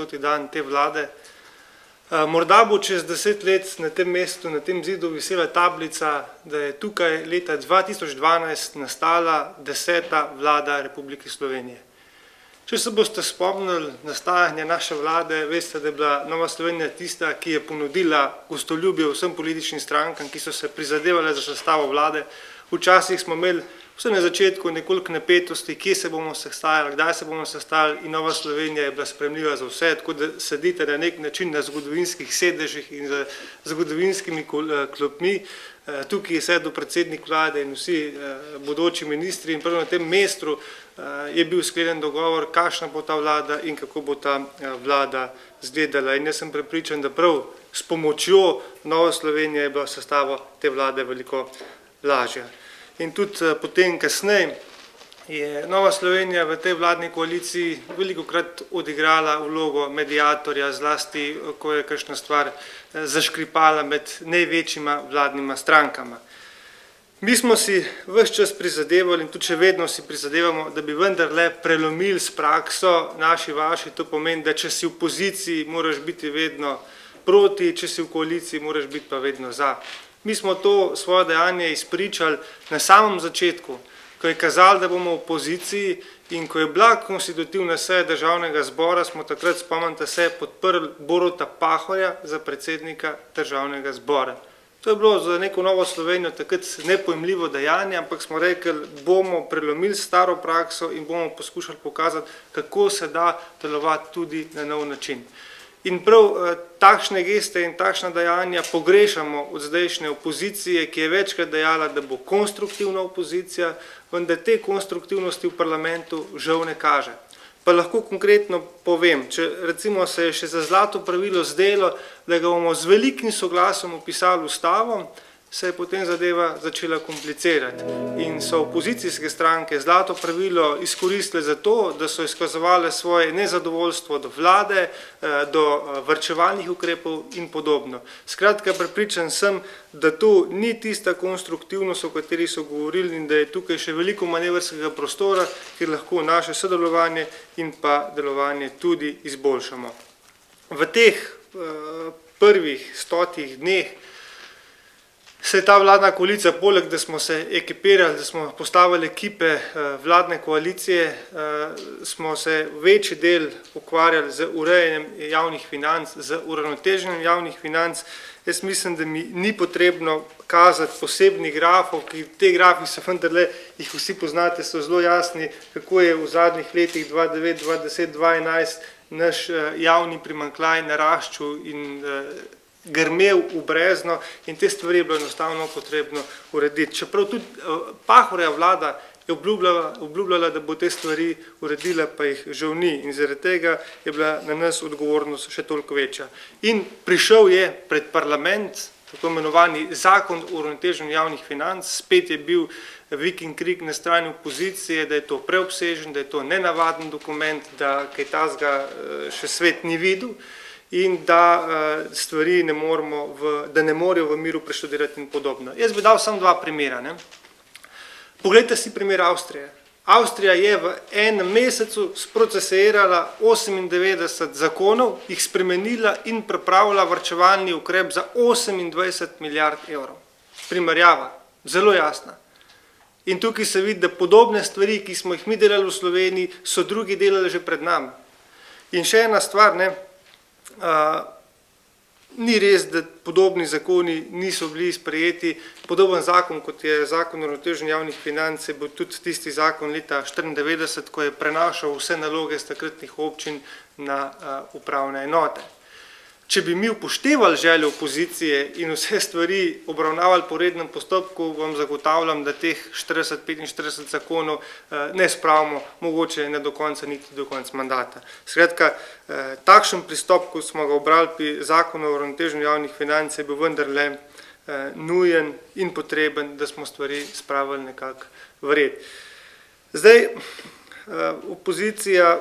100. dan te vlade. Morda bo čez 10 let na tem mestu, na tem zidu visela tablica, da je tukaj leta 2012 nastala 10. vlada Republike Slovenije. Če se boste spomnili nastajanja naše vlade, veste, da je bila Nova Slovenija tista, ki je ponudila gostoljubje vsem političnim strankam, ki so se prizadevale za sestavo vlade. Včasih smo imeli vse na začetku nekoliko napetosti, kje se bomo sestajali, kdaj se bomo sestajali, in Nova Slovenija je bila sprejemljiva za vse, tako da sedite na nek način na zgodovinskih sedežih in za zgodovinskimi klopmi. Tukaj je sedel predsednik vlade in vsi bodoči ministri in prav na tem mestu je bil sklenjen dogovor, kakšna bo ta vlada in kako bo ta vlada izgledala. In jaz sem prepričan, da prav s pomočjo Nove Slovenije je bila sestava te vlade veliko lažja. In tudi potem kasneje je Nova Slovenija v tej vladni koaliciji velikokrat odigrala vlogo mediatorja, zlasti ko je kakšna stvar zaškripala med največjima vladnima strankama. Mi smo si ves čas prizadevali in tudi še vedno si prizadevamo, da bi vendarle prelomili s prakso naši vaši. To pomeni, da če si v opoziciji, moraš biti vedno proti, če si v koaliciji, moraš biti pa vedno za. Mi smo to svoje dejanje izpričali na samem začetku, ko je kazalo, da bomo v opoziciji, in ko je bila konstitutivna seja Državnega zbora, smo takrat, spomnite se, podprli Boruta Pahorja za predsednika Državnega zbora. To je bilo za neko Novo Slovenijo takrat nepojmljivo dejanje, ampak smo rekli, bomo prelomili staro prakso in bomo poskušali pokazati, kako se da delovati tudi na nov način. In prav takšne geste in takšna dejanja pogrešamo od zdajšnje opozicije, ki je večkrat dejala, da bo konstruktivna opozicija, vendar te konstruktivnosti v parlamentu žal ne kaže. Pa lahko konkretno povem, če recimo se je še za zlato pravilo zdelo, da ga bomo z velikim soglasom opisali ustavo, se je potem zadeva začela komplicirati. In so opozicijske stranke zlato pravilo izkoristile za to, da so izkazovale svoje nezadovoljstvo do vlade, do varčevalnih ukrepov in podobno. Skratka, prepričan sem, da to ni tista konstruktivnost, o kateri so govorili, in da je tukaj še veliko manevrskega prostora, kjer lahko naše sodelovanje in pa delovanje tudi izboljšamo. V teh prvih 100 dneh se je ta vladna koalicija, poleg da smo se ekipirali, da smo postavili ekipe vladne koalicije, smo se večji del ukvarjali z urejanjem javnih financ, z uravnoteženjem javnih financ. Jaz mislim, da mi ni potrebno kazati posebnih grafov, ki te grafi so vendarle, jih vsi poznate, so zelo jasni, kako je v zadnjih letih 2009, 2010, 2011 naš javni primanjkljaj naraščal in grmel v brezno, in te stvari je bilo enostavno potrebno urediti. Čeprav tudi Pahorjeva vlada je obljubljala, da bo te stvari uredila, pa jih žal ni, in zaradi tega je bila na nas odgovornost še toliko večja. In prišel je pred parlament tako imenovani zakon o uravnoteženju javnih financ, spet je bil vik in krik na strani opozicije, da je to preobsežen, da je to nenavaden dokument, da kaj takega še svet ni videl, in da stvari ne morejo v miru preštudirati in podobno. Jaz bi dal samo dva primera. Poglejte si primer Avstrije. Avstrija je v enem mesecu sprocesirala 98 zakonov, jih spremenila in pripravila varčevalni ukrep za 28 milijard evrov. Primerjava, zelo jasna. In tukaj se vidi, da podobne stvari, ki smo jih mi delali v Sloveniji, so drugi delali že pred nami. In še ena stvar, ni res, da podobni zakoni niso bili sprejeti. Podoben zakon, kot je zakon o uravnoteženju javnih financ, je bil tudi tisti zakon leta 1994, ko je prenašal vse naloge z takratnih občin na upravne enote. Če bi mi upoštevali željo opozicije in vse stvari obravnavali po rednem postopku, vam zagotavljam, da teh 40-45 zakonov ne spravimo, mogoče ne do konca, niti do konca mandata. Skratka, takšen pristop, ko smo ga obrali pri zakonu o uravnoteženju javnih financ, je bil vendarle nujen in potreben, da smo stvari spravili nekako v red. Zdaj, opozicija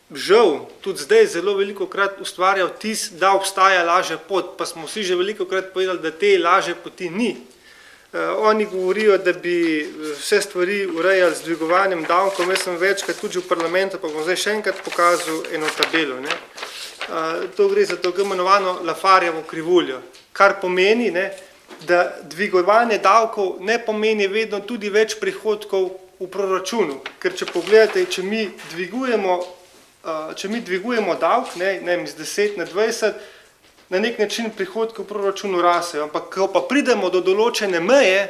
žal tudi zdaj zelo velikokrat ustvarja vtis, da obstaja lažja pot, pa smo vsi že velikokrat povedali, da te lažje poti ni. Oni govorijo, da bi vse stvari urejali z dvigovanjem davkov. Jaz sem večkrat tudi v parlamentu, pa bom zdaj še enkrat pokazal eno tabelo. to gre za tako imenovano Lafarjevo krivuljo, kar pomeni, da dvigovanje davkov ne pomeni vedno tudi več prihodkov v proračunu, ker če pogledate, če mi dvigujemo davk, z 10 na 20, na nek način prihodki v proračunu rasejo, ampak ko pa pridemo do določene meje,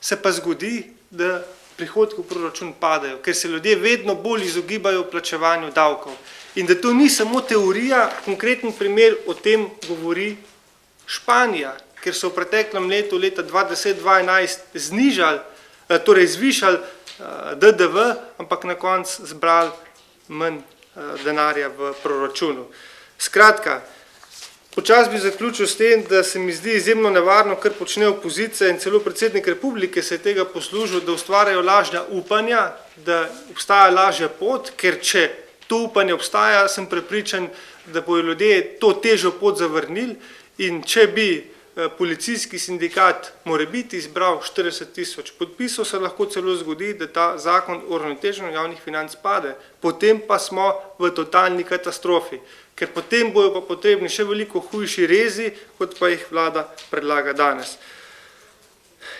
se pa zgodi, da prihodki v proračun padajo, ker se ljudje vedno bolj izogibajo plačevanju davkov. In da to ni samo teorija, konkreten primer o tem govori Španija, ker so v preteklem letu, leta 2010-2011, zvišali DDV, ampak na koncu zbrali manj denarja v proračunu. Skratka, počasi bi zaključil s tem, da se mi zdi izjemno nevarno, kar počne opozicija in celo predsednik republike se je tega poslužil, da ustvarjajo lažna upanja, da obstaja lažja pot, ker če to upanje obstaja, sem prepričan, da bojo ljudje to težjo pot zavrnili in če bi policijski sindikat morebiti izbral 40 000 podpisov, se lahko celo zgodi, da ta zakon o uravnoteženju javnih financ pade. Potem pa smo v totalni katastrofi, ker potem bojo pa potrebni še veliko hujši rezi, kot pa jih vlada predlaga danes.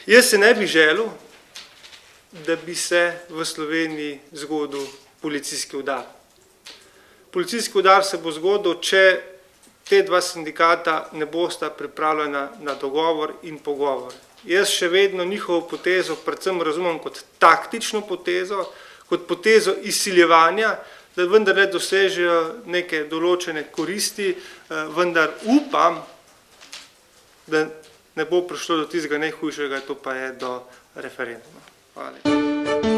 Jaz se ne bi želel, da bi se v Sloveniji zgodil policijski udar. Policijski udar se bo zgodil, če te dva sindikata ne bosta pripravljena na dogovor in pogovor. Jaz še vedno njihovo potezo predvsem razumem kot taktično potezo, kot potezo izsiljevanja, da vendar ne dosežejo neke določene koristi, vendar upam, da ne bo prišlo do tistega najhujšega, to pa je do referenduma. Hvala.